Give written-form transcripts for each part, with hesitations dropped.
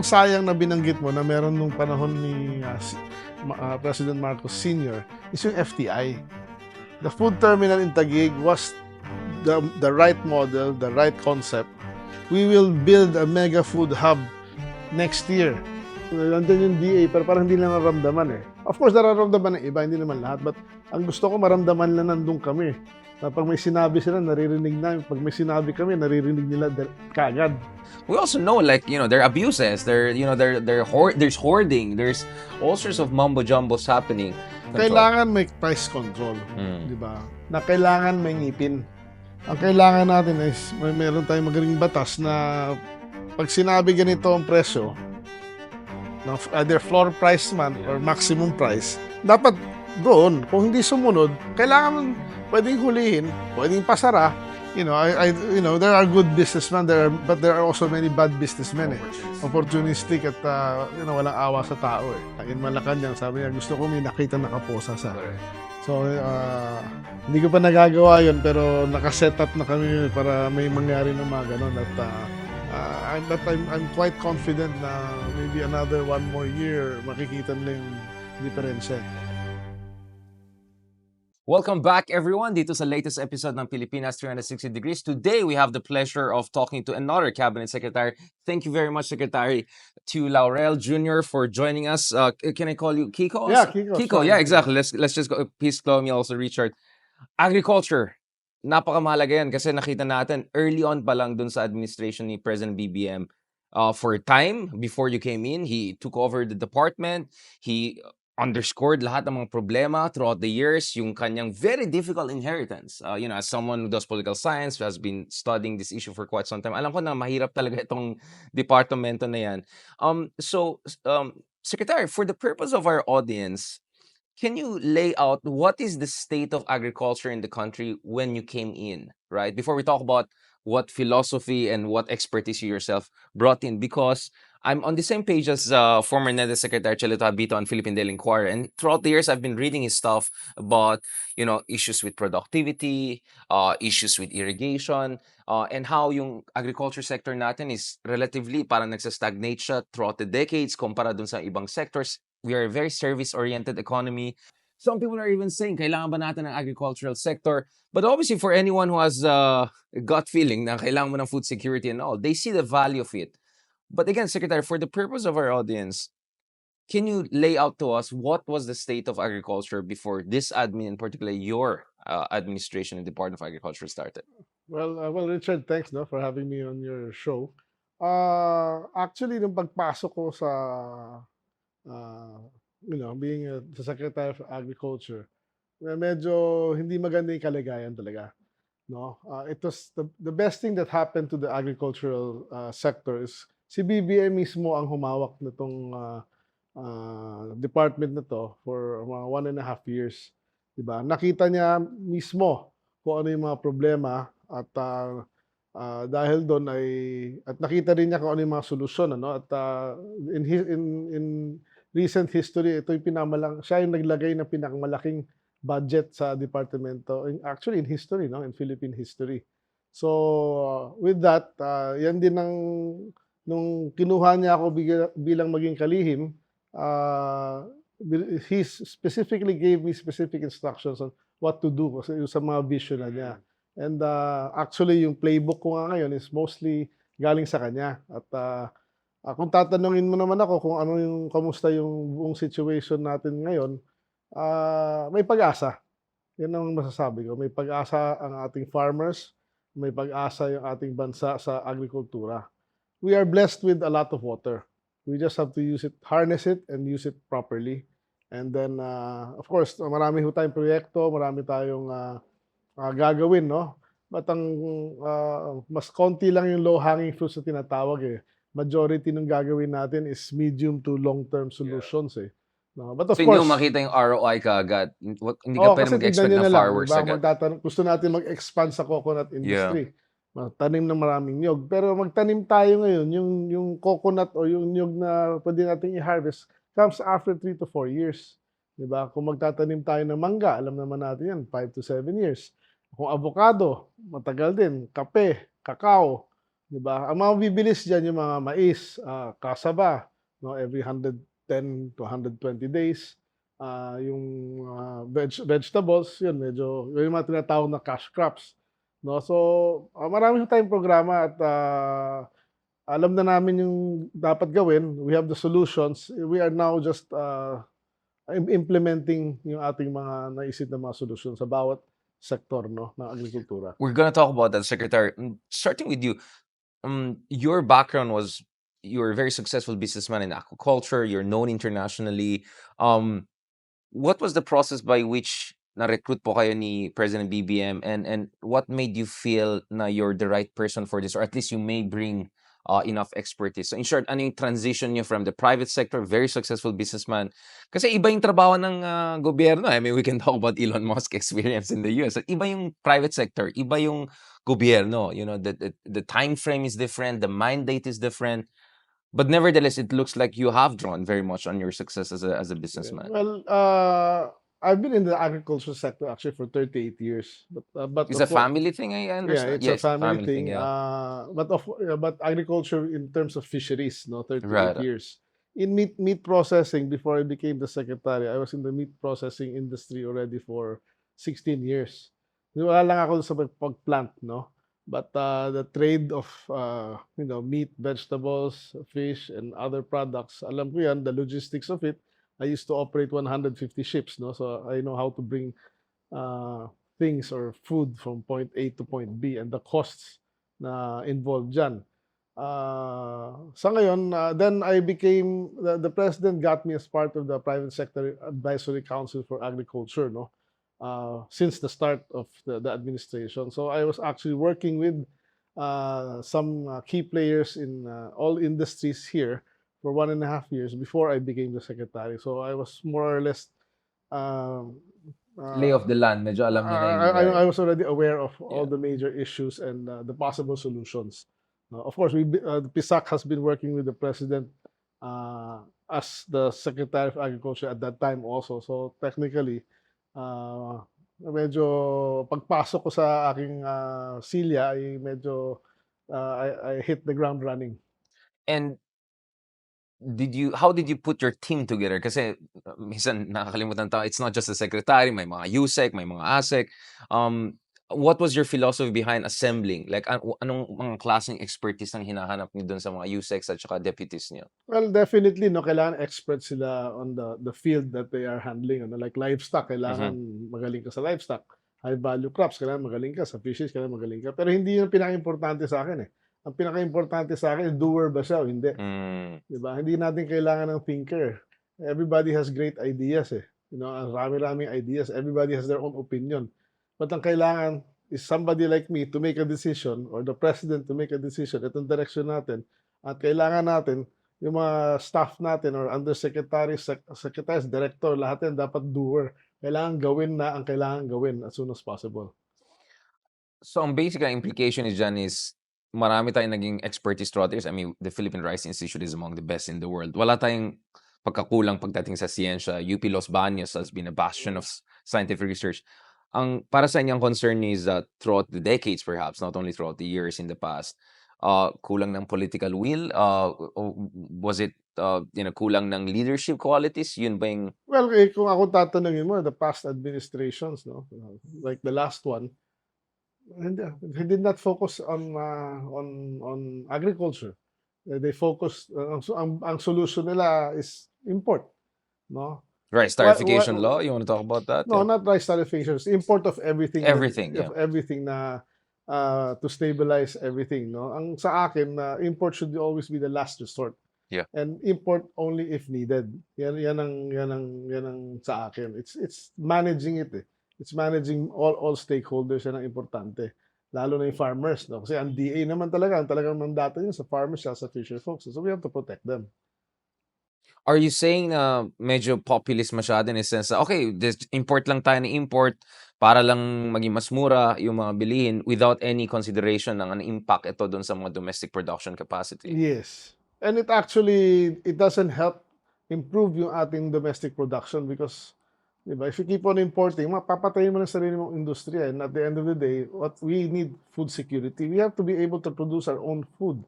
sayang na binanggit mo na meron nung panahon ni President Marcos Sr. is yung FTI. The food terminal in Taguig was the right model, the right concept. We will build a mega food hub next year. Nandun yung DA, pero parang hindi na naramdaman eh. Of course, nararamdaman ng iba, hindi naman lahat. But ang gusto ko, maramdaman lang nandun kami. Na pag may sinabi sila, naririnig namin. Pag may sinabi kami, naririnig nila kaagad. We also know, like, there are abuses, there's hoarding, there's all sorts of mumbo jumbos happening. Kailangan may price control, di ba? Na kailangan may ngipin. Ang kailangan natin is meron tayong magaling batas na pag sinabi ganito ang presyo, either floor price man or maximum price, dapat doon. Kung hindi sumunod, kailangan pwedeng hulihin, pwedeng pasara. There are good businessmen but there are also many bad businessmen. Opportunistic at walang awa sa tao eh. In Malacanang, sabi niya, gusto ko may nakita nakaposa sa. So, hindi ko pa nagagawa yun, pero nakaset up na kami para may mangyari ng mga ganun. At I'm quite confident na maybe another 1 more year, makikita nila yung diferensya. Welcome back, everyone, dito sa latest episode ng Pilipinas 360 Degrees. Today, we have the pleasure of talking to another cabinet secretary. Thank you very much, Secretary, to Laurel Jr. for joining us. Can I call you Kiko? Yeah, Kiko. Kiko, yeah, exactly. Let's just go. Please call me also Richard. Agriculture. Napakamahalaga yan kasi nakita natin early on pa lang dun sa administration ni President BBM. For time, before you came in, he took over the department. He underscored lahat ng mga problema throughout the years, yung kanyang very difficult inheritance. As someone who does political science, who has been studying this issue for quite some time, alam ko na mahirap talaga itong departamento na yan. Secretary, for the purpose of our audience, can you lay out what is the state of agriculture in the country when you came in, right? Before we talk about what philosophy and what expertise you yourself brought in, because I'm on the same page as former NEDA Secretary Chelito Habito on Philippine Daily Inquirer, and throughout the years, I've been reading his stuff about, issues with productivity, issues with irrigation, and how yung agriculture sector natin is relatively parang nagsa-stagnate siya throughout the decades kumpara dun sa ibang sectors. We are a very service-oriented economy. Some people are even saying, kailangan ba natin ng agricultural sector? But obviously, for anyone who has a gut feeling na kailangan mo ng food security and all, they see the value of it. But again, Secretary, for the purpose of our audience, can you lay out to us what was the state of agriculture before this admin, in particular your administration and Department of Agriculture started? Well, Richard, thanks for having me on your show. Actually, nung pagpasok ko sa being the Secretary of Agriculture, medyo hindi maganda yung kalagayan talaga. No, it was the best thing that happened to the agricultural sector is si BBM mismo ang humawak nitong department na to for mga 1.5 years. Diba? Nakita niya mismo kung ano yung mga problema at dahil doon at nakita rin niya kung ano yung mga solusyon, at in recent history, ito yung siya yung naglagay ng pinakamalaking budget sa departamento, actually in history, in Philippine history. So with that, yan din nung kinuha niya ako bilang maging kalihim, he specifically gave me specific instructions on what to do sa mga vision na niya. And actually, yung playbook ko nga ngayon is mostly galing sa kanya. At kung tatanungin mo naman ako kung kamusta yung buong situation natin ngayon, may pag-asa. Yan ang masasabi ko. May pag-asa ang ating farmers, may pag-asa yung ating bansa sa agrikultura. We are blessed with a lot of water. We just have to harness it and use it properly. And then, of course, marami tayong proyekto, marami tayong gagawin, no? But ang mas konti lang yung low-hanging fruits na tinatawag. Majority ng gagawin natin is medium to long-term solutions. No, but of course, hindi mo makita yung ROI kaagad. Hindi ka pwede mag-expect na fireworks agad. Gusto natin mag-expand sa coconut industry. Magtanim ng maraming niyog. Pero magtanim tayo ngayon, yung coconut o yung niyog na pwede natin i-harvest comes after 3 to 4 years. Diba? Kung magtatanim tayo ng mangga, alam naman natin yan, 5 to 7 years. Kung avocado, matagal din. Kape, kakao, 'di ba? Ang mga bibilis diyan yung mga mais, cassava, no, every 110 to 120 days. Yung vegetables, yun medyo yun yung mga tinatawag na cash crops, no? So, marami tayong programa at, alam na namin yung dapat gawin. We have the solutions. We are now just, implementing yung ating mga naisip na mga solusyon sa bawat sektor, no, ng agrikultura. We're gonna talk about that, Secretary. Starting with you, your background was you're a very successful businessman in aquaculture. You're known internationally. What was the process by which na-recruit po kayo ni President BBM, and what made you feel na you're the right person for this, or at least you may bring enough expertise? So in short, ano yung transition niyo from the private sector, very successful businessman? Kasi iba yung trabaho ng gobyerno. I mean, we can talk about Elon Musk experience in the US. Iba yung private sector, iba yung gobyerno. You know, the time frame is different, the mandate is different. But nevertheless, it looks like you have drawn very much on your success as a businessman. Well, I've been in the agriculture sector actually for 38 years, but It's of a course, family thing, I yeah, understand. it's a Yes, family family thing, thing. yeah. But agriculture in terms of fisheries, no, 38 Right. years. In meat processing, before I became the secretary, I was in the meat processing industry already for 16 years. Wala lang ako sa pag-plant, no? But the trade of meat, vegetables, fish, and other products, alam ko yan, the logistics of it. I used to operate 150 ships, no? So I know how to bring uh, things or food from point A to point B and the costs na involved dyan. Sa ngayon, then I became, the president got me as part of the Private Sector Advisory Council for Agriculture, no? Since the start of the administration. So I was actually working with some key players in all industries here for 1.5 years before I became the secretary. So I was more or less, um, Lay of the land, medyo alam niyo na yung right. I was already aware of all Yeah. the major issues and the possible solutions. Of course, the PISAC has been working with the president as the Secretary of Agriculture at that time also. So technically, medyo pagpasok ko sa aking silya ay medyo I hit the ground running. And how did you put your team together? Kasi minsan nakakalimutan tao, it's not just the secretary, may mga USEC, may mga ASEC. What was your philosophy behind assembling? Like, anong mga klaseng expertise ang hinahanap niyo dun sa mga USECs at saka deputies niyo? Well, definitely, no, kailangan experts sila on the field that they are handling. Like livestock, kailangan magaling ka sa livestock. High value crops, kailangan magaling ka. Sa fishes, kailangan magaling ka. Pero hindi yung pinaka-importante sa akin eh. Ang pinaka-importante sa akin, doer ba siya o hindi? Diba? Hindi natin kailangan ng thinker. Everybody has great ideas eh. Ang rami-raming ideas. Everybody has their own opinion. But ang kailangan is somebody like me to make a decision or the president to make a decision. Itong direction natin. At kailangan natin, yung mga staff natin or undersecretaries, secretaries, director, lahat yan dapat doer. Kailangan gawin na ang kailangan gawin as soon as possible. So ang basic implication is dyan is marami tayong naging expertise throughout the years. I mean, the Philippine Rice Institute is among the best in the world. Wala tayong pagkakulang pagdating sa siyensya. UP Los Baños has been a bastion of scientific research. Ang para sa inyong concern is that throughout the decades perhaps, not only throughout the years in the past, kulang ng political will? Was it kulang ng leadership qualities? Yun ba yung... Well, kung ako tatanungin mo, the past administrations, no, like the last one, he did not focus on agriculture. They focused, ang solution nila is import, no? Rice tarification law? You want to talk about that? No, Yeah. not rice tarification. It's import of everything. Everything, yeah. Of everything na to stabilize everything, no? Ang sa akin, import should always be the last resort. Yeah. And import only if needed. Yan ang sa akin. It's managing it eh. It's managing all stakeholders, yan ang importante. Lalo na yung farmers, no? Kasi ang DA naman talagang mandato yun sa farmers, sa fisher folks. So we have to protect them. Are you saying na medyo populist masyado in a sense na, okay, import lang tayo ng import para lang maging mas mura yung mga bilihin without any consideration ng impact ito doon sa mga domestic production capacity? Yes. And it doesn't help improve yung ating domestic production because 'Di ba? If you keep on importing, mapapatayin mo na sarili mong industriya, and at the end of the day, what we need food security. We have to be able to produce our own food,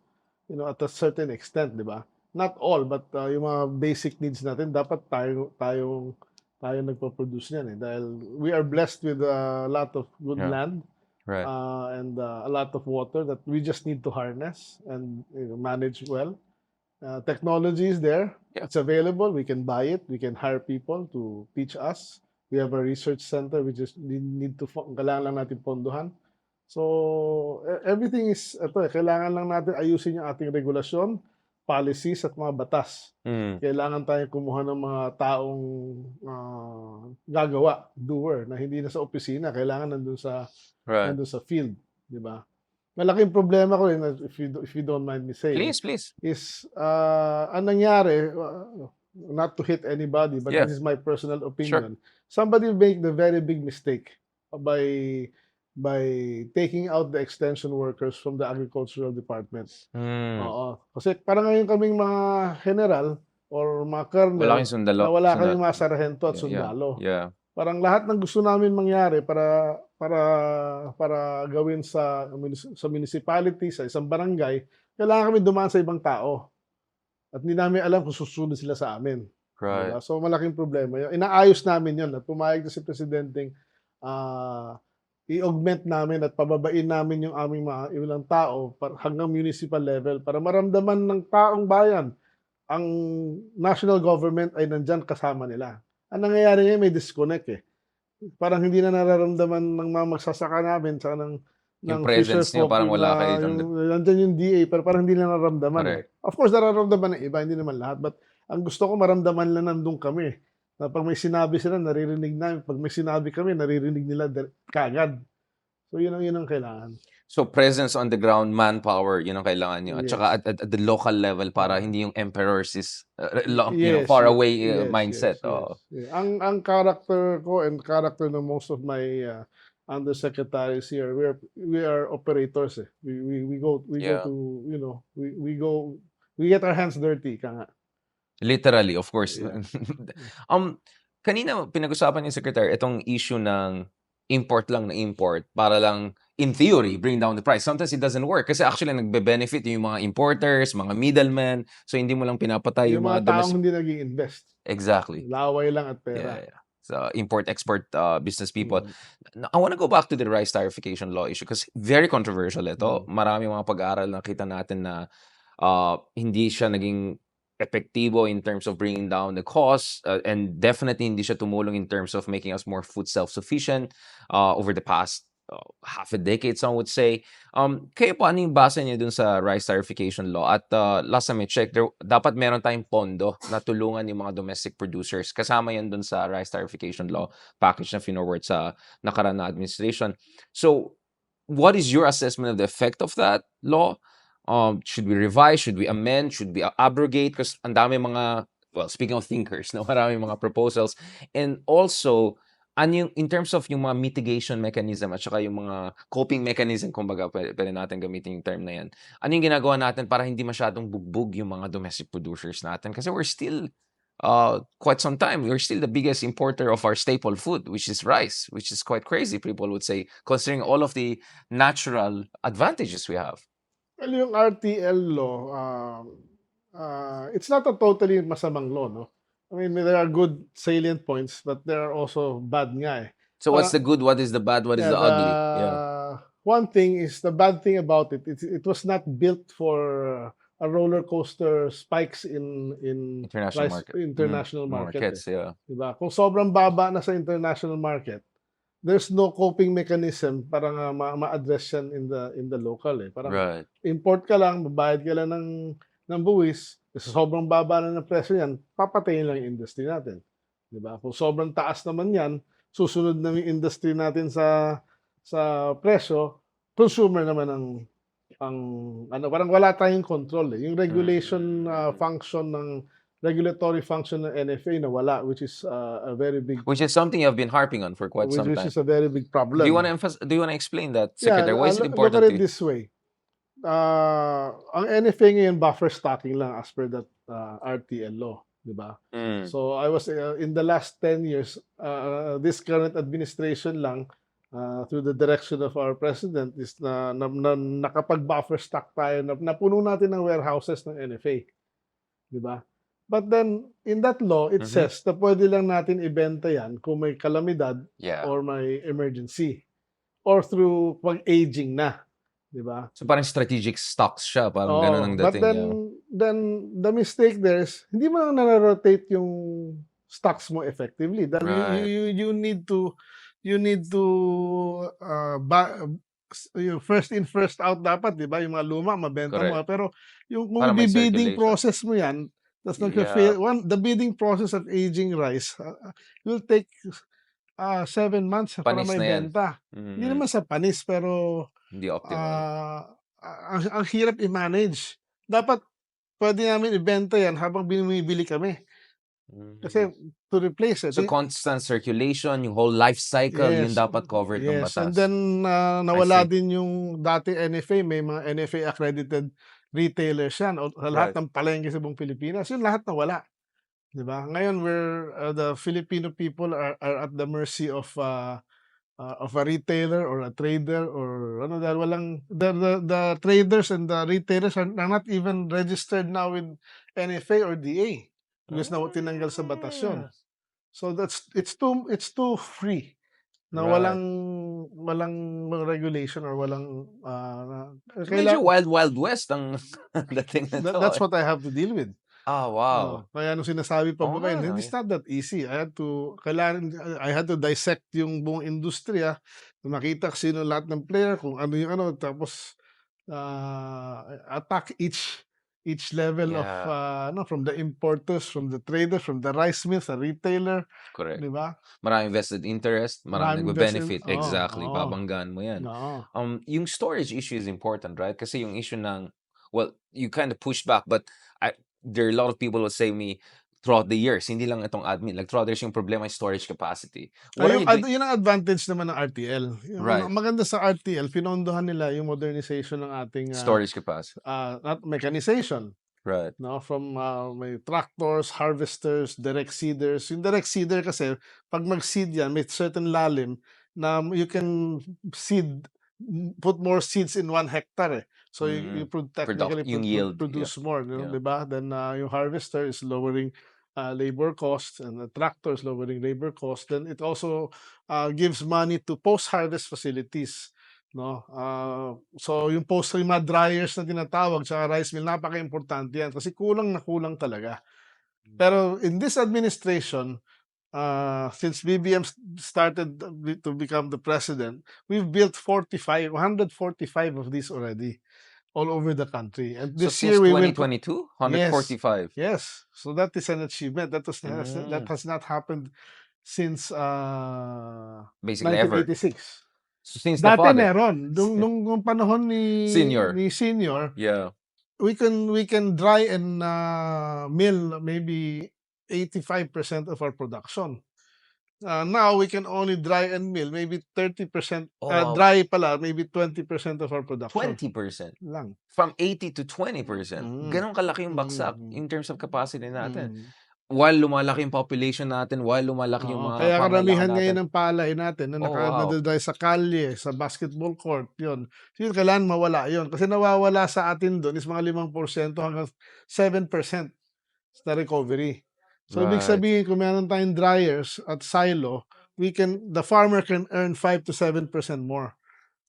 at a certain extent, 'di ba? Not all, but yung mga basic needs natin dapat tayo nagpo-produce niyan, dahil we are blessed with a lot of good Yeah. land, Right. and a lot of water that we just need to harness and manage well. Technology is there. Yeah. It's available. We can buy it. We can hire people to teach us. We have a research center. We just need to kailangan lang natin pondohan. So, everything is kailangan lang natin ayusin yung ating regulasyon, policies at mga batas. Mm. Kailangan tayong kumuha ng mga taong gagawa, doer, na hindi na sa opisina, kailangan nandun Right. sa field, 'di ba? Malaking problema ko rin, if you don't mind me saying, Please. is ang nangyari, not to hit anybody, but Yeah. this is my personal opinion. Somebody made the very big mistake by taking out the extension workers from the agricultural department. Mm. Oo. Kasi parang ngayon kaming mga general or mga Wala colonel kayong sundalo. na wala kaming mga sarhento at Yeah. sundalo. Yeah. Parang lahat ng gusto namin mangyari para gawin sa municipality, sa isang barangay, kailangan kami dumaan sa ibang tao. At hindi namin alam kung susunod sila sa amin. Right. Diba? So malaking problema yun. Inaayos namin yun at pumayag na si Presidenteng i-augment namin at pababain namin yung aming mga ilang tao hanggang municipal level para maramdaman ng taong bayan ang national government ay nandyan kasama nila. Ang nangyayari ngayon, may disconnect Parang hindi na nararamdaman ng mga magsasaka namin tsaka ng Yung fisher presence niyo folk parang wala na kayo doon. nandyan yung DA pero parang hindi na nararamdaman. Correct. Of course, nararamdaman ng iba, hindi naman lahat. But ang gusto ko maramdaman lang nandun kami. Na pag may sinabi sila, naririnig namin. Pag may sinabi kami, naririnig nila kagad. So yun ang kailangan. So presence on the ground, manpower, yun ang kailangan nyo. At Yes. saka at the local level para hindi yung emperor's Yes, far yes, away yes, mindset. yes, yes. Yeah. Ang character ko and character ng most of my undersecretaries here, we are operators. We go Yeah. to we get our hands dirty, nga. Literally, of course. Yeah. Kanina pinag-usapan ni Secretary itong issue ng import lang na import para lang in theory bring down the price. Sometimes it doesn't work kasi actually nagbe-benefit yung mga importers, mga middlemen. So hindi mo lang pinapatay Yung mga taong hindi nag-i-invest. Exactly. Laway lang at pera. Yeah. So import-export business people. Mm. I want to go back to the rice tarification law issue because very controversial ito. Mm. Marami mga pag-aaral na kita natin na hindi siya naging epektibo in terms of bringing down the cost and definitely hindi siya tumulong in terms of making us more food self-sufficient over the past half a decade, some would say. Kayo po, ano yung basa niyo dun sa rice tarification law? At last time I checked, dapat meron tayong pondo na tulungan yung mga domestic producers. Kasama yan dun sa rice tarification law package na finorward sa nakaraan na administration. So, what is your assessment of the effect of that law? Should we revise? Should we amend? Should we abrogate? Because ang dami mga, well, speaking of thinkers, no, marami mga proposals. And also, ano yung, in terms of yung mga mitigation mechanism at saka yung mga coping mechanism, kumbaga, pwede natin gamitin yung term na yan. Ano yung ginagawa natin para hindi masyadong bugbog yung mga domestic producers natin? Kasi we're still, quite some time, we're still the biggest importer of our staple food, which is rice, which is quite crazy, people would say, considering all of the natural advantages we have. Well, yung RTL law, it's not a totally masamang law, no? I mean, there are good salient points, but there are also bad nga. So what's the good, what is the bad, what is the ugly? Yeah. One thing is, the bad thing about it was not built for a roller coaster spikes in international market. Yeah. Diba? Kung sobrang baba na sa international market, there's no coping mechanism para nga ma-address yan in the local. Parang Right. import ka lang, babayad ka lang ng buwis, kasi sobrang baba na ng presyo yan, papatayin lang yung industry natin. Diba? Kung sobrang taas naman yan, susunod na yung industry natin sa presyo, consumer naman parang wala tayong control. Yung regulation function regulatory function ng NFA na wala, which is a very big... Which is something you've been harping on for quite some time. Which is a very big problem. Do you want to explain that, Secretary? Why is it important look to at it you? this way. Ang NFA ngayon, buffer stocking lang as per that RTL law. di ba? Mm. So I was in the last 10 years, this current administration lang, through the direction of our president, is na nakapag-buffer stock tayo, napuno natin ng warehouses ng NFA, di ba? But then, in that law, it Mhm. says na pwede lang natin ibenta yan kung may kalamidad Yeah. or may emergency or through pag-aging na, di ba? So parang strategic stocks siya, parang ganun ang But dating niya. then the mistake there is hindi mo lang na-rotate yung stocks mo effectively. Dahil Right. you need to yung first in first out dapat, 'di ba? Yung mga luma mabenta mo, Correct. pero yung kung Para may bidding circulation. process mo yan, tas Yeah. the bidding process of aging rice will take 7 months para Panis may na yan. benta. Hindi Mhm. naman sa panis, pero Hindi optimal. ang hirap i-manage. Dapat pwede namin ibenta yan habang bumibili kami. Kasi Mhm. to replace it. So constant circulation, yung whole life cycle, yun Yes, dapat covered ng yes. And batas. then I nawala see. din yung dati NFA, may mga NFA accredited retailers yan o sa lahat Right. ng palengke sa buong Pilipinas. Yun lahat nawala. 'Di ba? Ngayon the Filipino people are at the mercy of a retailer or a trader or ano, dahil walang the traders and the retailers are not even registered now with NFA or DA because na tinanggal sa batas yun. Ah. So it's too free na Right. walang regulation or walang So medyo wild west ang dating nito. that's what I have to deal with. Ah, wow. Kaya nung sinasabi pa Oo ba nga, it's not that easy. I had to dissect yung buong industriya, makita sino lahat ng player, kung ano yung ano, tapos attack each level of Yeah. from the importers, from the traders, from the rice mills, the retailer, Correct. di ba? Maraming vested interest, maraming Maraming vested, nagbe-benefit. oo, Exactly, oo, babanggaan mo yan. oo. Yung storage issue is important, right? Kasi yung issue ng, well, you kind of push back, but there are a lot of people who say me throughout the years, hindi lang itong admin, like throughout the years yung problema is storage capacity. What are you doing? Yun ang advantage naman ng RTL. Right. Ang maganda sa RTL, pinondohan nila yung modernization ng ating Storage capacity. not mechanization. Right. No, from may tractors, harvesters, direct seeders. Yung direct seeder kasi, pag mag-seed yan, may certain lalim na you can put more seeds in 1 hectare. So you technically yung yield, produce more, yeah. diba? Then yung harvester is lowering labor costs, and the tractor is lowering labor costs. Then it also gives money to post-harvest facilities. No, so yung mga dryers na tinatawag sa rice mill, napaka-importante yan kasi kulang na kulang talaga. Pero in this administration, since BBM started to become the president, we've built 145 of these already all over the country. And So this since year we will 2022, 145. Yes. So that is an achievement. That has not happened since basically ever. 1986. So since the Dati father. meron. Nung panahon ni Senior. yeah, we can dry and mill maybe 85% of our production. Now we can only dry and mill maybe 30%. Wow. Dry pala maybe 20% of our production 20%. lang. From 80 to 20%. Ganon kalaki yung baksak in terms of capacity natin. While lumalaki yung population natin, while lumalaki yung mga Kaya karamihan pangailangan ngayon natin. ng palay natin na nadadry sa kalye, sa basketball court, yun. So yun, kailangan mawala yun. Kasi nawawala sa atin doon is mga 5% hanggang 7% sa recovery. So ibig sabihin, kung meron tayong dryers at silo, the farmer can earn 5 to 7% more.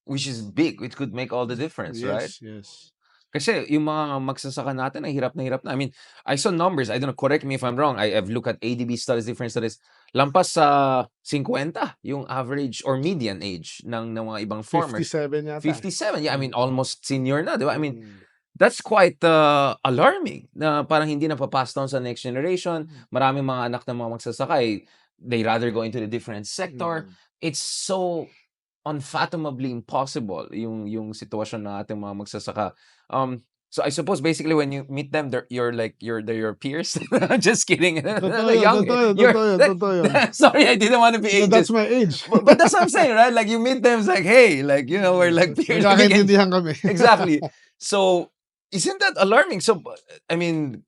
Which is big. It could make all the difference, right? Yes. Kasi yung mga magsasaka natin ay hirap na hirap na. I mean, I saw numbers. I don't know, correct me if I'm wrong. I've looked at ADB studies, different studies. Lampas sa 50 yung average or median age ng mga ibang farmers. 57 yata. 57. Yeah, I mean, almost senior na, di ba? I mean, that's quite alarming na parang hindi na pass down sa next generation. Maraming mga anak ng mga magsasaka, they rather go into the different sector. It's so unfathomably impossible yung sitwasyon ng ating mga magsasaka. So I suppose basically when you meet them, they're your peers. Just kidding. Totoo yun. Sorry, I didn't want to be ageist. That's my age. But that's what I'm saying, right? Like you meet them, it's like, hey, like, you know, we're like peers. Nagkakaintindihan kami. Exactly. So isn't that alarming? So I mean,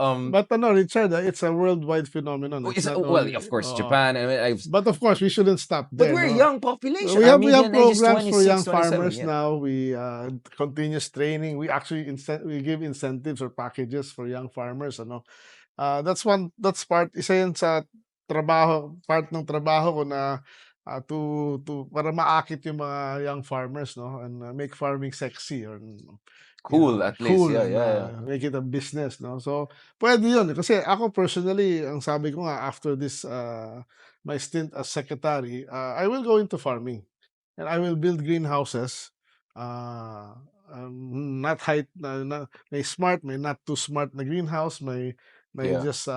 But Richard, it's a worldwide phenomenon. It's not well, only of course, Japan. I mean, but of course we shouldn't stop but there, we're a no. young population. We Our have median age is programs for 26, young 27. farmers Yeah. now. We continuous training. We actually we give incentives or packages for young farmers, ano. That's isa yan sa part ng trabaho ko na to para maakit yung mga young farmers, no, and make farming sexy or Cool, at least. cool Yeah, and yeah, make it a business, no. So pwede yun kasi ako personally, ang sabi ko nga after this my stint as secretary, I will go into farming and I will build greenhouses. Not height may smart, may not too smart na greenhouse, may yeah. just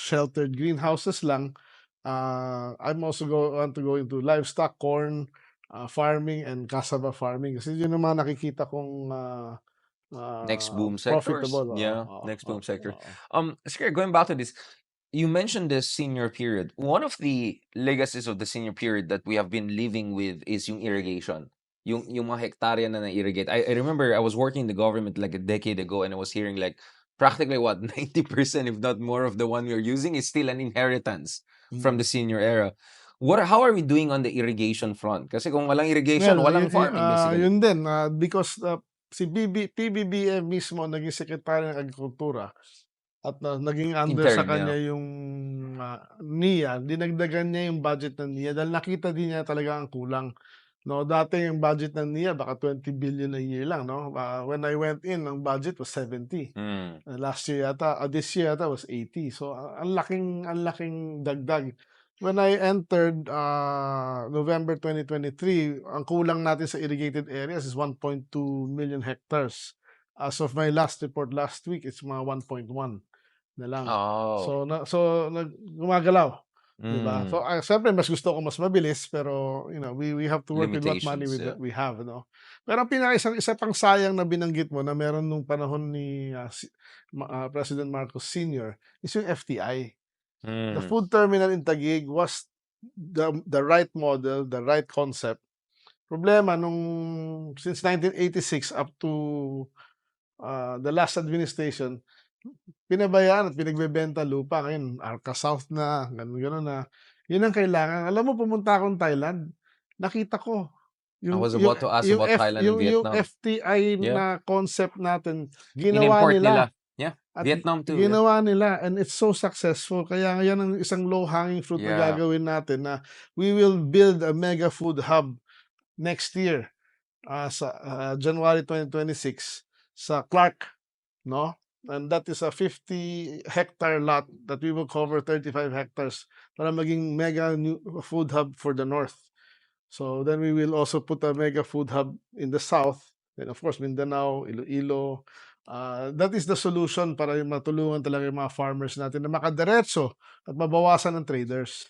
sheltered greenhouses lang. I'm also want to go into livestock, corn farming and cassava farming kasi yun ang mga nakikita kong Next boom sectors. profitable. Yeah, next boom sector. Oo. Sikir, going back to this, you mentioned the senior period. One of the legacies of the senior period that we have been living with is yung irrigation. Yung mga hektarya na na-irrigate. I remember I was working in the government like a decade ago and I was hearing like practically 90% if not more of the one we're using is still an inheritance from the senior era. How are we doing on the irrigation front? Kasi kung walang irrigation, Well, walang farming basically. yun din because si PBBM mismo naging sekretary ng agrikultura at naging under sa Intern, kanya yung NIA, dinagdagan niya yung budget ng NIA dahil nakita din niya talaga ang kulang. No, dati yung budget ng NIA baka 20 billion a year lang, no. When I went in, ang budget was 70. Last year yata, this year yata was 80. So ang laking dagdag. When I entered November 2023, ang kulang natin sa irrigated areas is 1.2 million hectares. As of my last report last week, it's mga 1.1 na lang. Oh. So gumagalaw, di ba? Mm. So siyempre mas gusto ko mas mabilis pero we have to work with what money Limitations, yeah. we have, no. Pero ang isa pang sayang na binanggit mo na meron nung panahon ni President Marcos Sr. is yung FTI. The food terminal in Taguig was the right model, the right concept. Problema since 1986 up to the last administration, pinabayaan at pinagbebenta lupa. Ngayon, Arca South na, gano'n na. Yun ang kailangan. Alam mo, pumunta akong Thailand, nakita ko. I was about to ask about Thailand and yung Vietnam. FTI Yeah. na concept natin, ginawa In-import nila. Yeah, At Vietnam too. ginawa nila and it's so successful. Kaya yan ang isang low-hanging fruit na Yeah. gagawin natin na we will build a mega food hub next year sa January 2026 sa Clark, no? And that is a 50-hectare lot that we will cover 35 hectares para maging mega new food hub for the north. So then we will also put a mega food hub in the south. Then of course Mindanao, Iloilo. That is the solution para matulungan talaga yung mga farmers natin na makadiretso at mabawasan ng traders.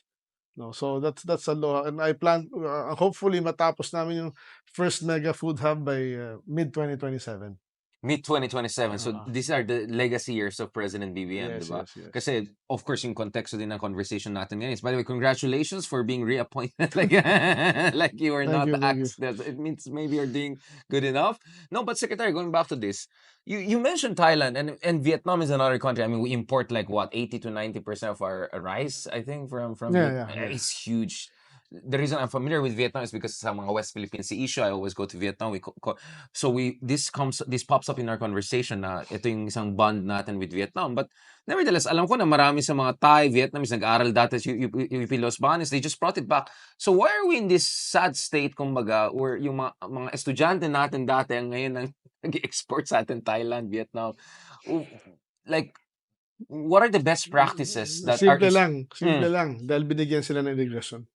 No, so that's a law, and I plan hopefully matapos namin yung first mega food hub by mid 2027. Mid-2027. So these are the legacy years of President Yes, BBM, diba? yes, yes. Kasi, of course, yung konteksto din ng conversation natin ngayon is, by the way, congratulations for being reappointed. like you were Thank not you, thank you. axed. It means maybe you're doing good enough. No, but Secretary, going back to this, you mentioned Thailand and Vietnam is another country. I mean, we import like what, 80 to 90% of our rice, I think, from Yeah. It's huge. The reason I'm familiar with Vietnam is because sa mga West Philippine Sea issue, I always go to Vietnam. This pops up in our conversation na ito yung isang bond natin with Vietnam. But nevertheless, alam ko na marami sa mga Thai, Vietnamese nag-aral dati sa UP Los Baños, they just brought it back. So why are we in this sad state, kumbaga, where yung mga estudyante natin dati ang ngayon nag-export sa atin, Thailand, Vietnam? Like, what are the best practices that Simple lang dahil binigyan sila ng irrigation.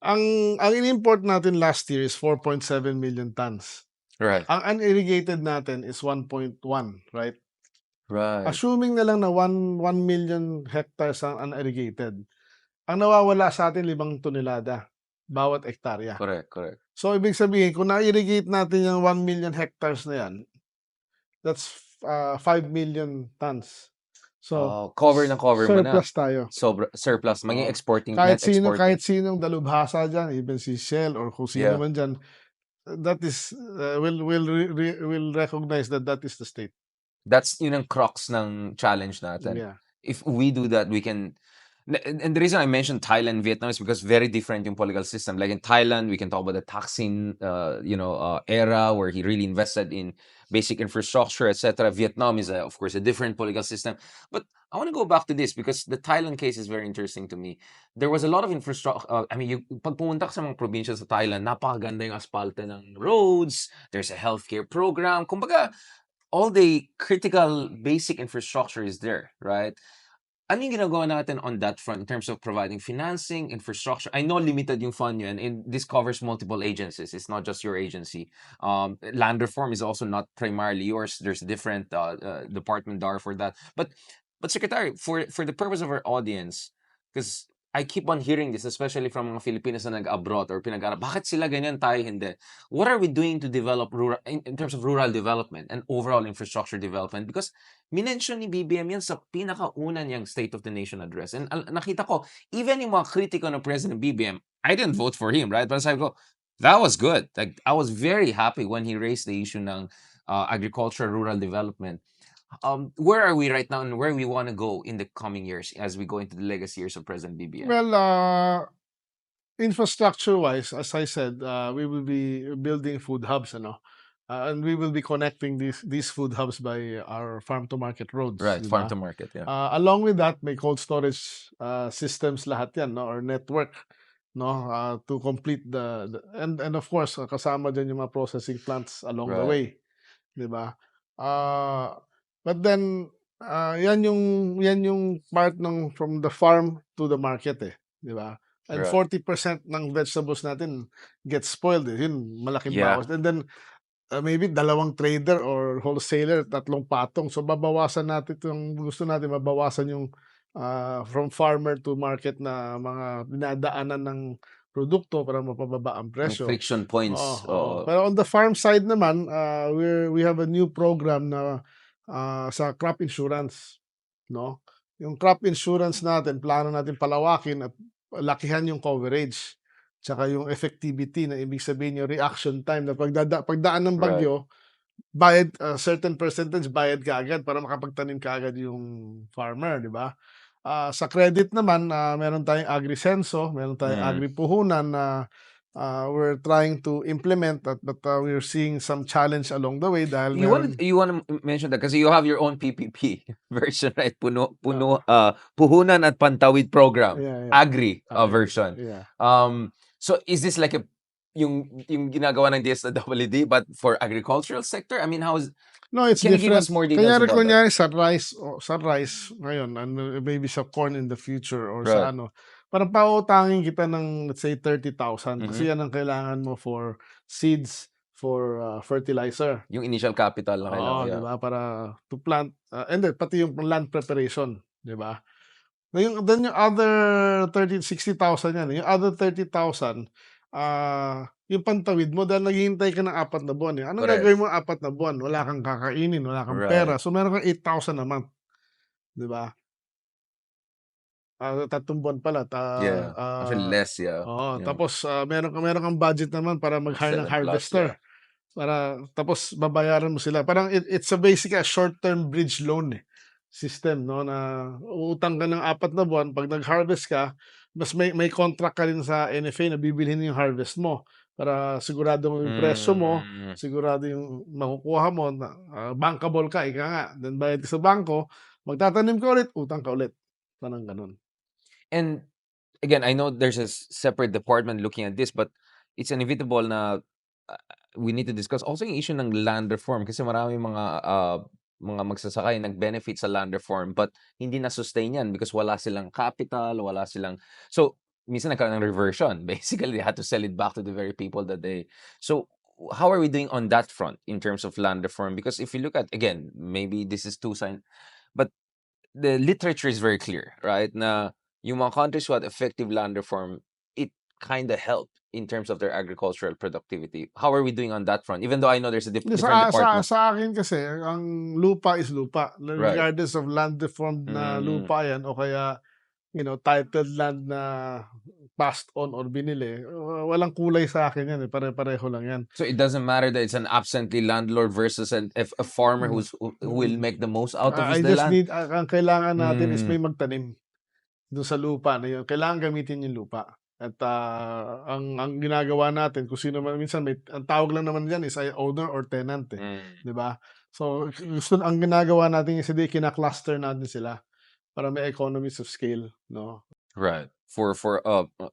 Ang in-import natin last year is 4.7 million tons. Right. Ang unirrigated natin is 1.1, right? Right. Assuming na lang na 1 million hectares ang unirrigated. Ang nawawala sa atin 5 tonelada bawat hektarya. Correct. So ibig sabihin kung na-irrigate natin yung 1 million hectares na yan, that's 5 million tons. So cover mo na. Surplus tayo. Surplus. Maging exporting. Kahit sinong dalubhasa dyan, even si Shell or kung sino man dyan, that is will recognize that is the state. That's yun ang crux ng challenge natin. Yeah. If we do that, we can. And the reason I mentioned Thailand and Vietnam is because very different yung political system. Like in Thailand, we can talk about the Thaksin, era where he really invested in basic infrastructure, etc. Vietnam is, of course, a different political system. But I want to go back to this because the Thailand case is very interesting to me. There was a lot of infrastructure. I mean, pag pumunta ka sa mga probinsya sa Thailand, napakaganda yung aspalte ng roads. There's a healthcare program. Kumbaga, all the critical basic infrastructure is there, right? Ano yung ginagawa natin on that front in terms of providing financing, infrastructure? I know limited yung fund yun, and this covers multiple agencies. It's not just your agency. Land reform is also not primarily yours. There's different department DAR for that. But Secretary, for the purpose of our audience, because I keep on hearing this, especially from mga Filipinos na nag-abroad or pinag-arap, bakit sila ganyan, tayo hindi? What are we doing to develop rural, in terms of rural development and overall infrastructure development? Because minention ni BBM yan sa pinakauna niyang State of the Nation address. And nakita ko, even yung mga kritiko ng President BBM, I didn't vote for him, right? But sabi ko, that was good. Like, I was very happy when he raised the issue ng agriculture, rural development. Where are we right now and where we want to go in the coming years as we go into the legacy years of President BBM? Well, infrastructure-wise, as I said, we will be building food hubs, and we will be connecting these food hubs by our farm-to-market roads. Right, di farm ba? to market, yeah. Along with that, may cold storage systems lahat yan, no, or network, no, to complete and of course, kasama dyan yung mga processing plants along the Right. way, di ba? But then, yan yung part ng from the farm to the market, di ba? And Right. 40% ng vegetables natin get spoiled. Yun, malaking Yeah. bawas. And then, maybe dalawang trader or wholesaler, tatlong patong. So, babawasan natin gusto natin mabawasan yung from farmer to market na mga dinadaanan ng produkto para mapababa ang Yung presyo. friction points. Oo. Pero on the farm side naman, we have a new program na sa crop insurance, no? Yung crop insurance natin, plano natin palawakin at lakihan yung coverage. Tsaka yung effectivity na ibig sabihin yung reaction time na pagdaan ng Right. bagyo, bayad certain percentage bayad ka agad para makapagtanim ka agad yung farmer, di ba? Sa credit naman, meron tayong agrisenso, meron tayong agripuhunan na we're trying to implement that, but we're seeing some challenge along the way dahil You want to mention that kasi you have your own PPP version, right? Puhunan at Pantawid program. Yeah. Agri version. Yeah. So is this like yung ginagawa ng DSWD but for agricultural sector? I mean, No, it's can you give different. us more details about that? Kunyari sa rice ngayon, and maybe sa corn in the future or sa Right. parang pautangin kita ng let's say 30,000 kasi yan ang kailangan mo for seeds, for fertilizer. Yung initial capital na kailangan. Oo, di ba? Para to plant, and then pati yung land preparation, di ba? Then yung other 60,000 yan. Yung other 30,000, yung pantawid mo dahil naghihintay ka ng 4 na buwan. Anong Correct. gagawin mo 4 na buwan? Wala kang kakainin, wala kang pera. Right. So meron kang 8,000 a month. Di ba? 3 buwan pala. Yeah. Actually less, yeah. Oo, Yeah. tapos meron kang budget naman para mag-hire ng 7 plus, harvester. Tapos babayaran mo sila. Parang it's a basically a short-term bridge loan system, no, na uutang ka ng 4 na buwan, pag nag-harvest ka, mas may contract ka rin sa NFA na bibilhin yung harvest mo para sigurado mo yung presyo mo, sigurado yung makukuha mo, bankable ka, ika nga. Then bayad ka sa bangko, magtatanim ka ulit, utang ka ulit. Parang ganun. And again, I know there's a separate department looking at this, but it's inevitable na we need to discuss also yung issue ng land reform kasi marami mga magsasaka yung nag-benefit sa land reform but hindi na-sustain yan because wala silang capital, so minsan nagkaroon ng reversion. Basically, they had to sell it back to the very people that they... So, how are we doing on that front in terms of land reform? Because if you look at, again, maybe this is two-sided, but the literature is very clear, right? Na yung mga countries who had effective land reform, it kind of helped in terms of their agricultural productivity. How are we doing on that front? Even though I know there's a different department. Sa akin kasi, ang lupa is lupa. Regardless of land reform na lupa yan o kaya, titled land na passed on or binili, walang kulay sa akin yan, pare-pareho lang yan. So it doesn't matter that it's an absentee landlord versus a farmer Mm. who will make the most out of I the just land. need ang kailangan natin is Mm. may magtanim do'n sa lupa na 'yun. Kailangan gamitin yung lupa at, ang ginagawa natin kung sino man minsan ang tawag lang naman diyan is ay owner or tenant, eh, Mm. 'di ba? So, ang ginagawa natin is kina-cluster natin sila para may economies of scale, 'no? Right. For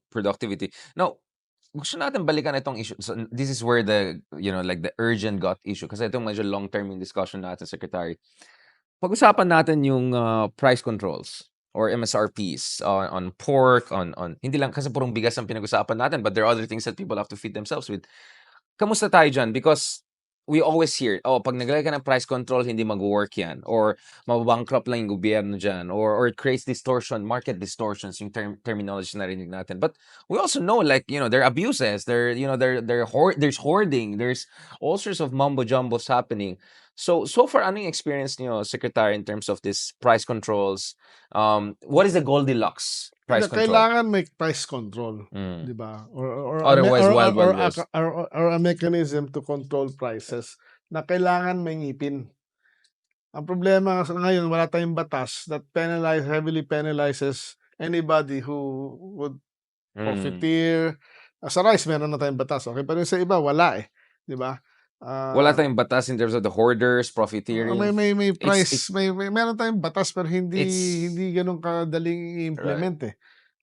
productivity. Now, gusto natin balikan itong issue. So, this is where like the urgent got issue. Kasi itong medyo long-term yung discussion natin, Secretary. Pag-usapan natin yung price controls or MSRPs on pork, on hindi lang kasi purong bigas ang pinag-usapan natin, but there are other things that people have to feed themselves with. Kamusta tayo dyan? Because we always hear, pag naglagay ka ng price control, hindi mag-work yan. Or mababankrupt lang yung gobyerno dyan. Or it creates distortion, market distortions, yung terminology na rinig natin. But we also know, like, there are abuses, there's hoarding, there's all sorts of mumbo-jumbos happening. So far, ano yung experience niyo, Secretary, in terms of this price controls? What is the Goldilocks price control? Kailangan may price control, Mm. 'di ba? Or Otherwise, Wild Wild West. or a mechanism to control prices na kailangan may ngipin. Ang problema sa ngayon wala tayong batas that heavily penalizes anybody who would profiteer. Sa rice meron na tayong batas, okay, pero sa iba wala, eh, 'di ba? Wala tayong batas in terms of the hoarders, profiteering. May price, It's- meron tayong batas pero hindi It's- gano'n kadaling i-implement, eh,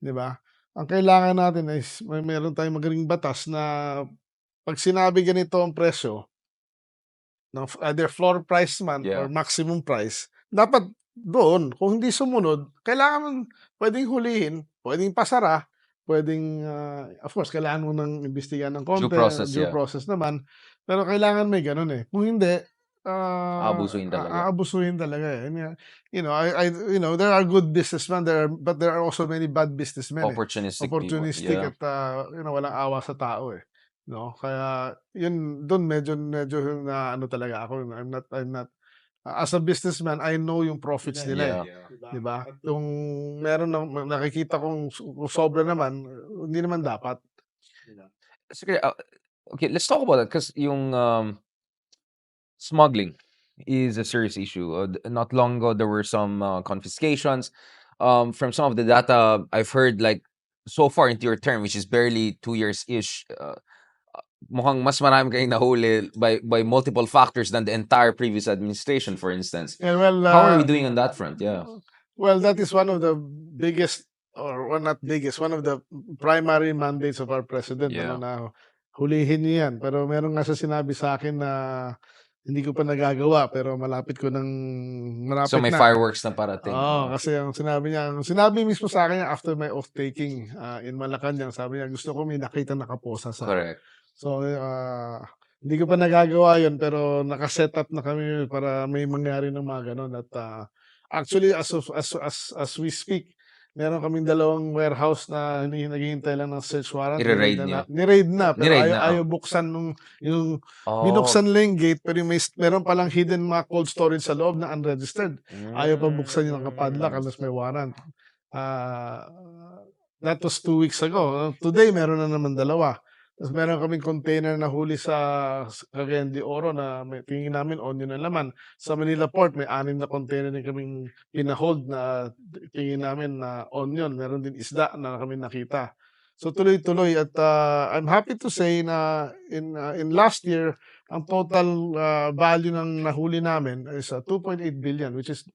'di ba? Ang kailangan natin is meron tayong magaling batas na 'pag sinabi ganito ang presyo ng either floor price man Yeah. or maximum price, dapat doon. Kung hindi sumunod, kailangan puwedeng hulihin, puwedeng pasara, puwedeng, of course kailangan mo ng imbestigahan ng konti, Due process, due yeah. process naman, pero kailangan may gano'n, eh. Kung hindi, Aabusuhin talaga. aabusuhin talaga, eh. And, there are good businessmen, but there are also many bad businessmen, eh. Opportunistic Opportunistic people. Yeah. at, walang awa sa tao, eh, 'no? Kaya yun dun medyo na ano talaga ako, I'm not as a businessman, I know yung profits nila, Yeah. 'di ba? Kung meron nakikita kong sobra naman, hindi naman dapat. Sige, okay, let's talk about that because yung smuggling is a serious issue. Not long ago, there were some confiscations. From some of the data I've heard, like so far into your term, which is barely 2 years-ish, mukhang mas marami kayong nahuli by multiple factors than the entire previous administration, for instance. And well, How are we doing on that front? Yeah. Well, that is one of the biggest, or well, not biggest, one of the primary mandates of our president, Yeah. na hulihin niyo yan. Pero meron nga siya sinabi sa akin na hindi ko pa nagagawa, pero malapit So may na. fireworks na parating. Oo, kasi ang sinabi mismo sa akin after my oath-taking in Malacanang, sabi niya, gusto ko may nakita nakaposa sa. Correct. So, hindi ko pa nagagawa yun, pero nakaset up na kami para may mangyari ng mga ganun. At actually, as we speak, meron kaming 2 warehouse na naghihintay lang ng search warrant. I-re-raid niyo? Ni-raid na, pero Ni-raid na, ayaw buksan yung Oh. binuksan lang yung gate, pero meron palang hidden mga cold storage sa loob na unregistered. Ayaw pa buksan yung nakapadlock unless may warrant. That was 2 weeks ago. Today, meron na naman 2. Tapos meron kaming container na huli sa Cagayan de Oro na tingin namin onion na laman. Sa Manila Port, may 6 na container din kaming pinahold na tingin namin na onion. Meron din isda na kami nakita. So tuloy-tuloy at I'm happy to say na in last year, ang total value ng nahuli namin is 2.8 billion, which is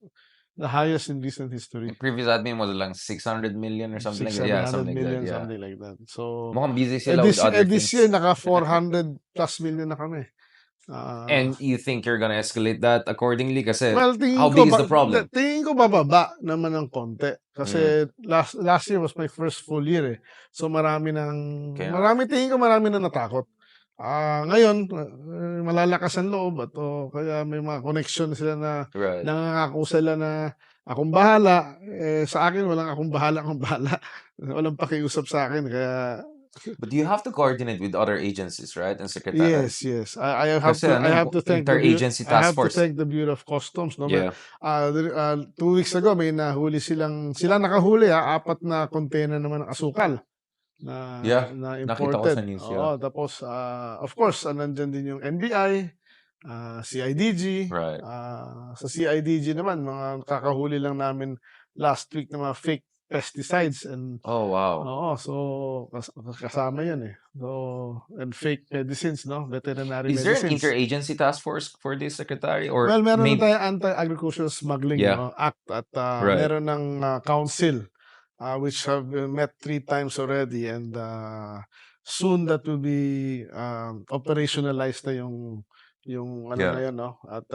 the highest in recent history. Yung previous admin was lang 600 million or something. 600 Yeah, something million, like that. Yeah. something like that. So, Mukhang busy sila with other this things. year, naka 400 plus million na kami. And you think you're gonna escalate that accordingly? Kasi well, tingin how ko big is the problem? Tingin ko bababa naman ng konti. Kasi last year was my first full year, eh. So marami Kaya- tingin ko marami na natakot. Ngayon, malalakas ang loob at kaya may mga connection sila na Right. nangangako sila na akong bahala. Sa akin, walang akong bahala. Walang pakiusap sa akin. Kaya, But you have to coordinate with other agencies, right? And secretary. yes. I have Kasi I have to thank interagency I task have to force. thank the Bureau of Customs. No? Yeah. 2 weeks ago, may nahuli sila nakahuli, 4 na container naman ng asukal. Yeah, na nakita ko sa imported. news, yeah. Oo, tapos of course nandiyan din yung NBI, CIDG. Right. Sa CIDG naman mga kakahuli lang namin last week ng mga fake pesticides and Oh, wow. oo, so kasama 'yan, eh. So and fake medicines 'no, veterinary Is there an medicines. interagency task force for this, Secretary? Or Well, meron na maybe, tayong Anti-Agricultural Smuggling yeah, Act at right. meron ng council which have met 3 times already and soon that will be operationalized na yung ano na Yeah. yun 'no at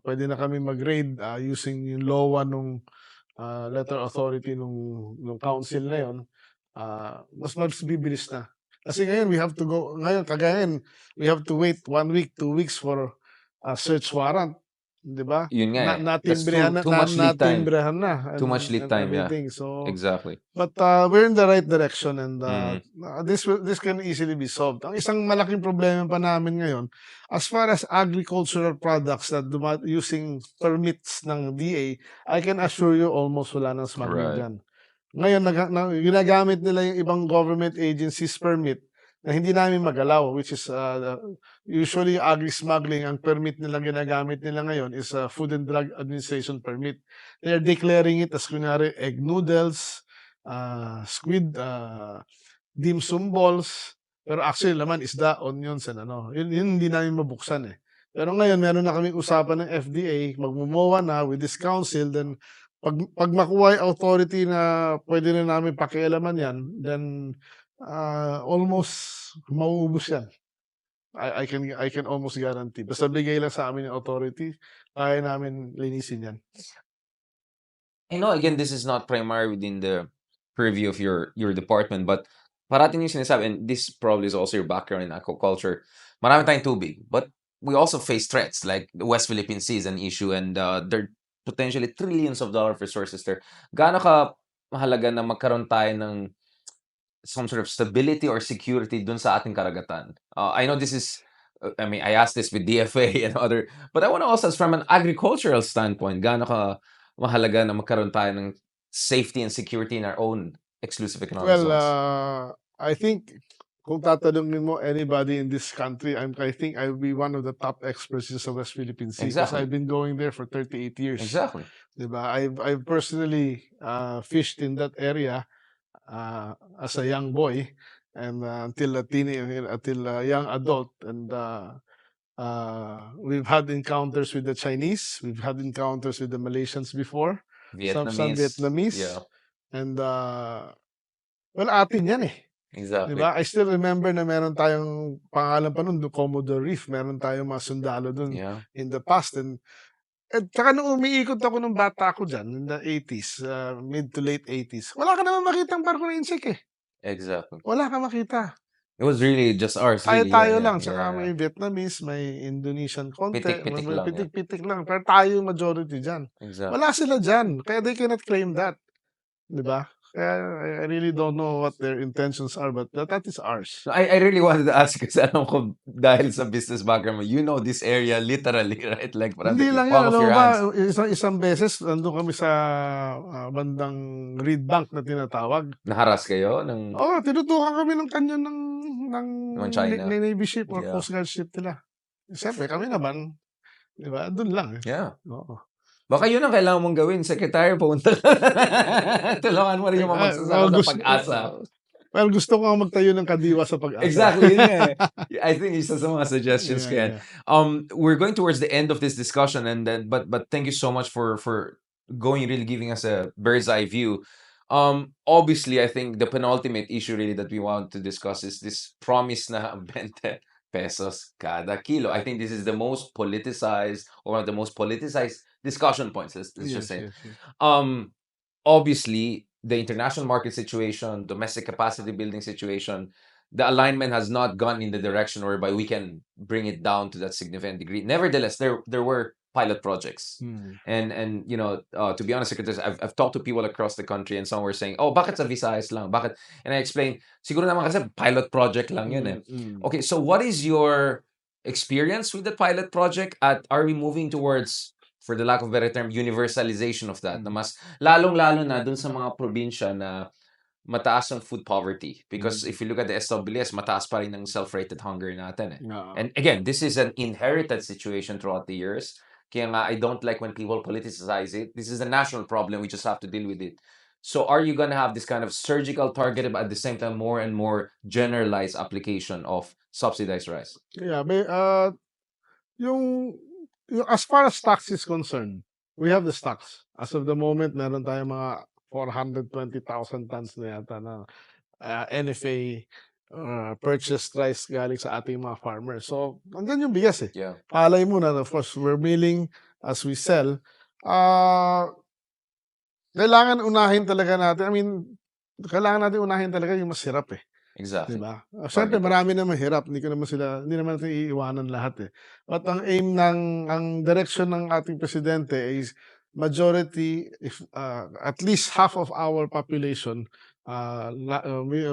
puwede na kami mag-raid using yung LOA nung letter authority nung council na yun. Mas bibilis na. Kasi ngayon we have to go ngayon kagaya ngayon, we have to wait 1 week, 2 weeks for a search warrant, 'di ba? Yun nga eh. That's Natimbrehan too much lead time. natimbrehan na Too much lead and time, yeah. everything. So, Exactly. but we're in the right direction and Mm. this can easily be solved. Ang isang malaking problema pa namin ngayon, as far as agricultural products that using permits ng DA, I can assure you almost wala nang smuggling Right. diyan. Ngayon ginagamit nila yung ibang government agencies permit na hindi namin magalaw, which is usually agri-smuggling, ang permit nilang ginagamit nila ngayon is Food and Drug Administration permit. They are declaring it as kunyari egg noodles, squid, dim sum balls, pero actually laman isda, onions and ano. Yun hindi namin mabuksan eh. Pero ngayon meron na kaming usapan ng FDA, magmo-MOA na with this council, then pag makuha yung authority na pwede na namin pakialaman yan, then almost mauubos yan. I can almost guarantee. Basta bigay lang sa amin yung authority, kaya namin linisin yan. I know, again, this is not primary within the purview of your department, but parating yung sinasabi, and this probably is also your background in aquaculture, marami tayong tubig, but we also face threats, like the West Philippine Sea is an issue, and there are potentially trillions of dollars of resources there. Gaano ka mahalaga na magkaroon tayo ng some sort of stability or security dun sa ating karagatan? I know this is, I mean, I asked this with DFA and other, but I want to also ask from an agricultural standpoint, gaano ka mahalaga na magkaroon tayo ng safety and security in our own exclusive economic Well, zones? I think kung tatanungin mo anybody in this country, I think I'll be one of the top experts in sa West Philippine Sea because Exactly. I've been going there for 38 years. Exactly. Diba? I've personally fished in that area as a young boy and until a young adult, and we've had encounters with the Chinese, we've had encounters with the Malaysians before, some Vietnamese, Yeah, and well, atin yan eh. exactly. Diba? I still remember na meron tayong pangalan pa nun, Commodore Reef, meron tayong mga sundalo dun Yeah. in the past. And tsaka nung umiikot ako nung bata ko dyan, in the 80s, mid to late 80s, wala ka naman makitang barko na insik eh. Exactly. Wala ka makita. It was really just ours, really. Tayo Yeah, lang, yeah, tsaka yeah. may Vietnamese, may Indonesian konti, Pitik-pitik may lang, yeah. pitik-pitik lang. Pero tayo yung majority dyan. Exactly. Wala sila dyan. Kaya they cannot claim that. Diba? Kaya I really don't know what their intentions are, but that is ours. So I really wanted to ask kasi alam ko dahil sa business background mo, you know this area literally, right? Like parang Hindi the lang palm yan. of your hands. Isang beses, nandun kami sa bandang Reed Bank na tinatawag. Naharas kayo ng Oo, tinutukan kami ng kanyon ng Ng China. Navy ship or Yeah. Coast Guard ship nila. Siyempre, kami naman, di ba? Doon lang eh. Yeah. Oo. Baka yun ang kailangan mong gawin, Secretary, pumunta ka. Tulungan mo rin yung mga magsasaka sa pag-asa. Well, gusto ko nga magtayo ng kadiwa sa pag-asa. Exactly, yun nga eh. I think isa sa mga suggestions ko yan. Yeah. We're going towards the end of this discussion, and then but thank you so much for going, really giving us a bird's eye view. Obviously, I think the penultimate issue really that we want to discuss is this promise na 20 pesos kada kilo. I think this is the most politicized, or one of the most politicized discussion points. Let's just say. Yes. Obviously, the international market situation, domestic capacity building situation, the alignment has not gone in the direction whereby we can bring it down to that significant degree. Nevertheless, there were pilot projects. And you know, to be honest, Secretary, I've talked to people across the country, and some were saying, "Oh, bakit sa Visayas lang? Bakit?" And I explained, siguro naman kasi pilot project lang yun eh. Okay, so what is your experience with the pilot project? Are we moving towards, for the lack of a better term, universalization of that? Na mas lalong-lalo na dun sa mga probinsya na mataas ang food poverty. Because Mm. if you look at the SWS, mataas pa rin ang self-rated hunger natin eh. Oo. And again, this is an inherited situation throughout the years. Kaya nga, I don't like when people politicize it. This is a national problem. We just have to deal with it. So are you gonna have this kind of surgical targeted, but at the same time more and more generalized application of subsidized rice? Yeah, yung as far as stocks is concerned, we have the stocks. As of the moment, meron tayong mga 420,000 tons na yata na NFA purchased rice galing sa ating mga farmers. So, andyan yung bigas eh. Yeah. Palay muna, of course, we're milling as we sell. Kailangan unahin talaga natin. I mean, kailangan natin unahin talaga yung masirap eh. Di Exactly. ba? Siyempre, Targeted. marami na mahirap. Hindi naman natin iiwanan lahat eh. But ang aim ang direction ng ating presidente is majority, if at least half of our population,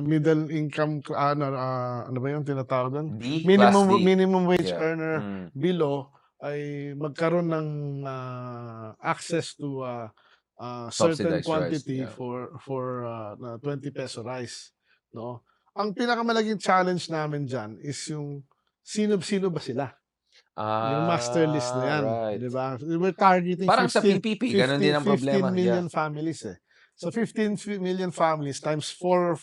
middle income, ano ba yung tinatawag doon? D, class D. Minimum wage Yeah. earner below ay magkaroon ng access to certain Subsidized rice, quantity yeah. for 20 peso rice, no? Ang pinakamalaking challenge namin diyan is yung sino ba sila? Yung master list na yan, Right. di ba? We're targeting Parang sa PPP, ganun din ang 15 problema. million Yeah. families eh. So 15 million families times 4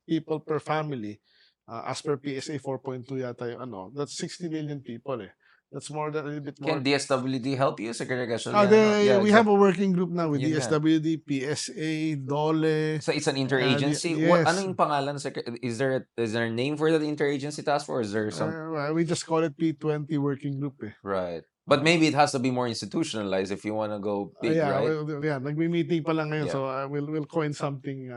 people per family, as per PSA 4.2 yata yung ano, that's 60 million people eh. That's more than a little bit more. Can DSWD help you, Secretary Gatchalian? Yeah, We have a working group now with Yun nga. DSWD, PSA, DOLE. So it's an interagency. yes. Ano yung pangalan? Is there a name for that interagency task force? Is there some? We just call it P20 working group eh. Right. But maybe it has to be more institutionalized if you want to go big, right? Nagme-meeting pa lang ngayon, Yeah. so we'll coin something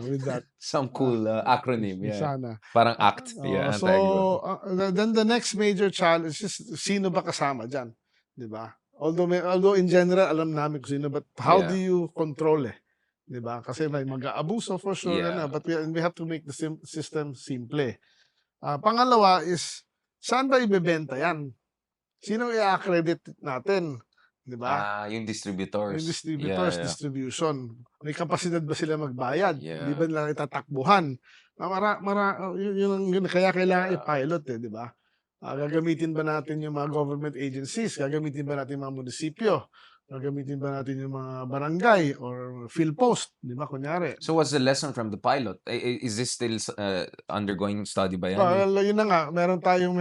with that. Some cool acronym. Yeah. Sana. Parang ACT. Yeah. So, then the next major challenge is sino ba kasama dyan? Di ba? Although in general, alam namin kung sino, but how Yeah. do you control eh? Di ba? Kasi may mag-aabuso for sure Yeah. na, but we have to make the system simple. Pangalawa is, saan ba ibebenta yan? Sino i-accredit natin? Di ba? Yung distributors. Yung distributors, Yeah. distribution. May kapasidad ba sila magbayad? Yeah. Di ba nila itatakbuhan? Yun, kaya kailangan i-pilot eh, di ba? Gagamitin ba natin yung mga government agencies? Gagamitin ba natin yung mga munisipyo? Gagamitin ba natin yung mga barangay or PhilPost? Di ba, kunyari? So what's the lesson from the pilot? Is this still undergoing study ba yan? Well, yun na nga. Meron tayong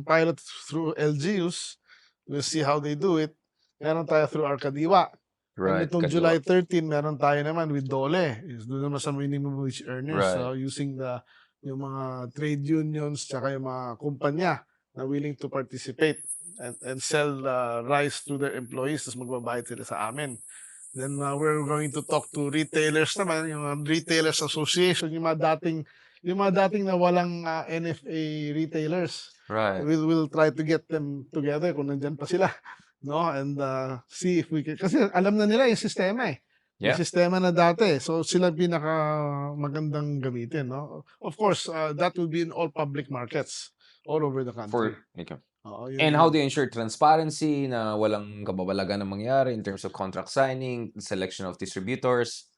pilot through LGUs. We'll see how they do it. Meron tayo through Arcadiwa. Right. And itong Kadiwa. July 13, meron tayo naman with DOLE. Doon naman sa minimum wage earners. Right. So, using yung mga trade unions tsaka yung mga kumpanya na willing to participate and sell rice to their employees, tapos magbabayad sila sa amin. Then we're going to talk to retailers naman, yung Retailers Association, yung mga dating na walang NFA retailers. Right. We'll try to get them together kung nandyan pa sila, no? And see if we can, kasi alam na nila yung sistema eh. Yeah. Yung sistema na dati. So sila pinaka magandang gamitin, no? Of course, that will be in all public markets all over the country. Okay. Oo, And how do you ensure transparency na walang kababalagan na mangyari in terms of contract signing, selection of distributors?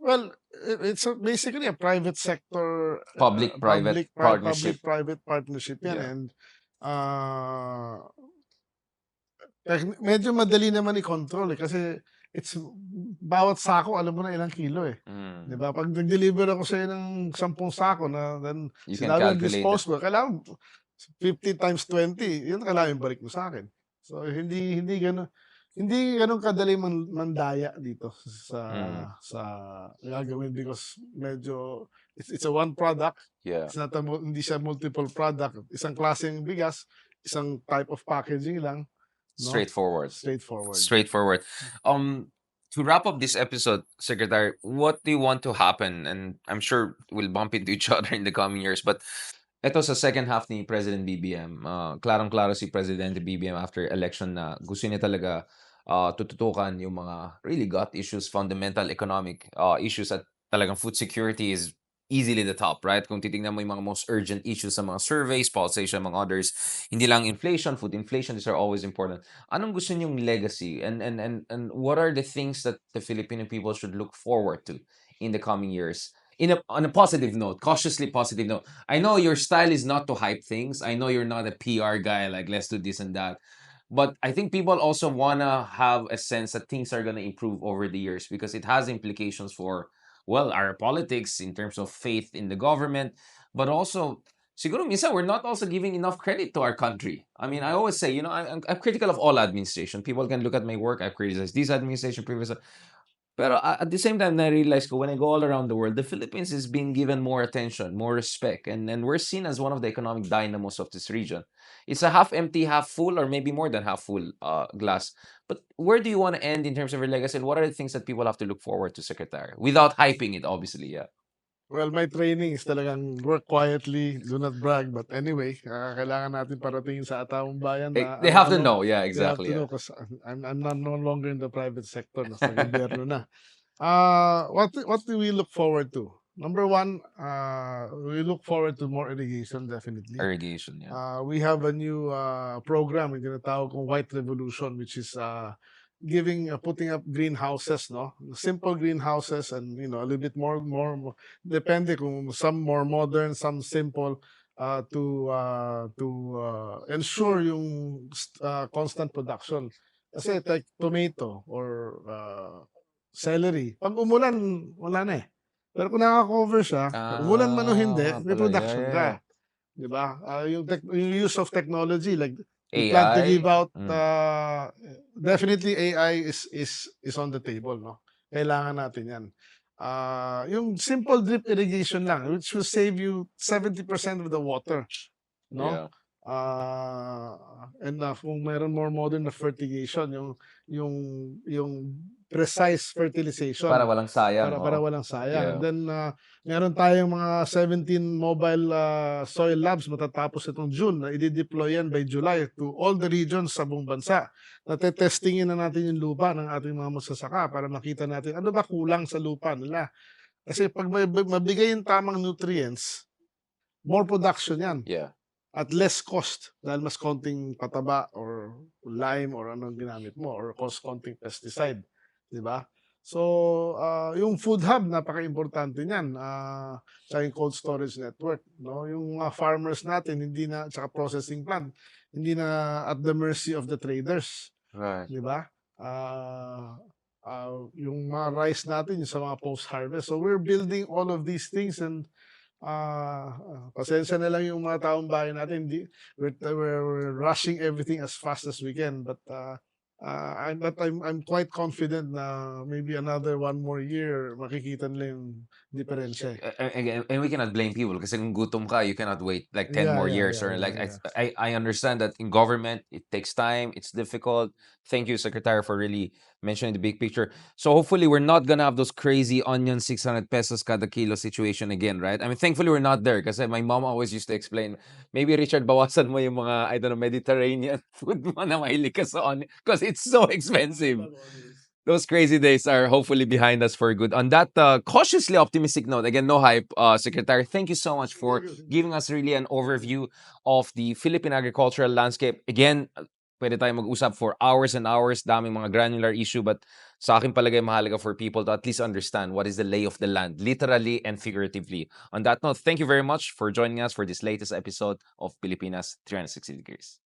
Well, it's basically a private sector Public-private partnership. public-private partnership yan. Yeah. And medyo madali naman i-control eh, kasi it's bawat sako alam mo na ilang kilo eh. Di ba? Pag nag-deliver ako sa'yo ng 10 sako na then You can sinabi ng calculate it. disposable, kailangan 50 times 20, yun kailangan yung balik mo sa akin. So hindi ganun kadali mandaya dito sa gagawin because medyo it's a one product. Yeah. It's not hindi siya multiple product. Isang klaseng bigas, isang type of packaging lang. No? Straightforward. Straightforward. To wrap up this episode, Secretary, what do you want to happen? And I'm sure we'll bump into each other in the coming years, but ito sa second half ni President BBM, klarong-klaro si Presidente BBM after election na gusto niya talaga tututukan yung mga really gut issues, fundamental economic issues at talagang food security is easily the top, right? Kung titignan mo yung mga most urgent issues sa mga surveys, pulsation, among others, hindi lang inflation, food inflation, these are always important. Anong gusto niyong legacy, and what are the things that the Filipino people should look forward to in the coming years? On a positive note, cautiously positive note. I know your style is not to hype things. I know you're not a PR guy, like let's do this and that. But I think people also wanna have a sense that things are gonna improve over the years, because it has implications for, well, our politics in terms of faith in the government, but also siguro minsan we're not also giving enough credit to our country. I mean, I always say, I'm critical of all administration. People can look at my work. I've criticized this administration, previous. Pero at the same time, na-realize ko when I go all around the world, the Philippines is being given more attention, more respect, and we're seen as one of the economic dynamos of this region. It's a half empty, half full, or maybe more than half full glass. But where do you want to end in terms of your legacy, and what are the things that people have to look forward to, Secretary? Without hyping it, obviously, yeah. Well, my training is talagang work quietly, do not brag. But anyway, kailangan natin paratingin sa taong bayan na They have to ano-ano. know, yeah, They have exactly, to yeah. know because I'm not no longer in the private sector, nasa gobyerno na. What do we look forward to? Number one, we look forward to more irrigation, definitely. Irrigation, yeah. We have a new program, yung tinatawag kong White Revolution, which is putting up greenhouses, no? Simple greenhouses, and a little bit more depende kung some more modern, some simple, to ensure yung constant production. Kasi like tomato or celery, pag umulan, wala na eh. Pero kung naka-cover siya, umulan man o hindi, may production ka. Di ba? Yung use of technology, like we plan to give out, definitely AI is on the table, no? Kailangan natin yan. Yung simple drip irrigation lang, which will save you 70% of the water, no? Yeah. And kung meron more modern na fertigation, yung precise fertilization. Para walang sayang. Para walang sayang. Yeah. Then, meron tayong mga 17 mobile soil labs matatapos itong June na i-deploy yan by July to all the regions sa buong bansa. Natetestingin na natin yung lupa ng ating mga magsasaka para makita natin ano ba kulang sa lupa nila. Kasi pag mabigay yung tamang nutrients, more production yan. Yeah. At less cost dahil mas konting pataba or lime or anong ginamit mo or konting pesticide. Diba? So, yung food hub, napaka-importante niyan. Sa yung cold storage network. No? Yung mga farmers natin, tsaka processing plant, hindi na at the mercy of the traders. Right. Diba? Yung mga rice natin, yung sa mga post-harvest. So, we're building all of these things, and pasensya na lang yung mga taong bayan natin. We're rushing everything as fast as we can, but I'm quite confident na maybe another 1 more year makikita nila yung diferensya. And we cannot blame people kasi kung gutom ka, you cannot wait like 10 more years. I understand that in government, it takes time, it's difficult. Thank you, Secretary, for really mentioning the big picture. So hopefully we're not gonna have those crazy onion 600 pesos kada kilo situation again, right? I mean, thankfully we're not there kasi my mom always used to explain, maybe Richard, bawasan mo yung mga, I don't know, Mediterranean food mo na mahilig ka sa onion because it's so expensive. Those crazy days are hopefully behind us for good. On that cautiously optimistic note, again, no hype, Secretary, thank you so much for giving us really an overview of the Philippine agricultural landscape. Again, pwede tayo mag-usap for hours and hours, daming mga granular issue, but sa akin palagay mahalaga for people to at least understand what is the lay of the land, literally and figuratively. On that note, thank you very much for joining us for this latest episode of Pilipinas 360 Degrees.